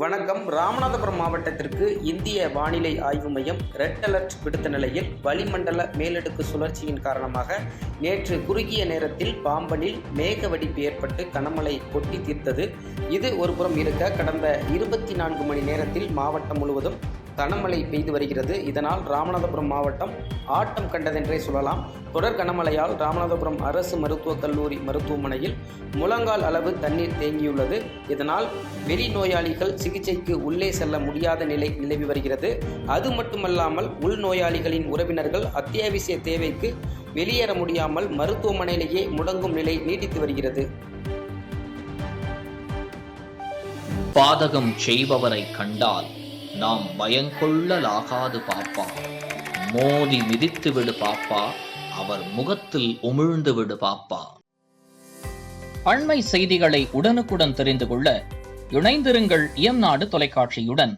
வணக்கம். ராமநாதபுரம் மாவட்டத்திற்கு இந்திய வானிலை ஆய்வு மையம் ரெட் அலர்ட் விடுத்த நிலையில் வளிமண்டல மேலடுக்கு சுழற்சியின் காரணமாக நேற்று குறுகிய நேரத்தில் பாம்பனில் மேக வெடிப்பு ஏற்பட்டு கனமழை கொட்டி தீர்த்தது. இது ஒருபுறம் இருக்க கடந்த 24 மணி நேரத்தில் மாவட்டம் முழுவதும் கனமழை பெய்து வருகிறது. இதனால் ராமநாதபுரம் மாவட்டம் ஆட்டம் கண்டதென்றே சொல்லலாம். தொடர் கனமழையால் ராமநாதபுரம் அரசு மருத்துவக் கல்லூரி மருத்துவமனையில் முழங்கால் அளவு தண்ணீர் தேங்கியுள்ளது. இதனால் வெளி நோயாளிகள் சிகிச்சைக்கு உள்ளே செல்ல முடியாத நிலை நிலவி வருகிறது. அது மட்டுமல்லாமல் உள்நோயாளிகளின் உறவினர்கள் அத்தியாவசிய தேவைக்கு வெளியேற முடியாமல் மருத்துவமனையிலேயே முடங்கும் நிலை நீடித்து வருகிறது. பாதகம் செய்பவரை கண்டால் நாம் பயங்கொள்ளலாகாது பாப்பா, மோதி மிதித்து விடு பாப்பா, அவர் முகத்தில் உமிழ்ந்து விடு பாப்பா. அண்மை செய்திகளை உடனுக்குடன் தெரிந்து கொள்ள இணைந்திருங்கள் இயம்நாடு தொலைக்காட்சியுடன்.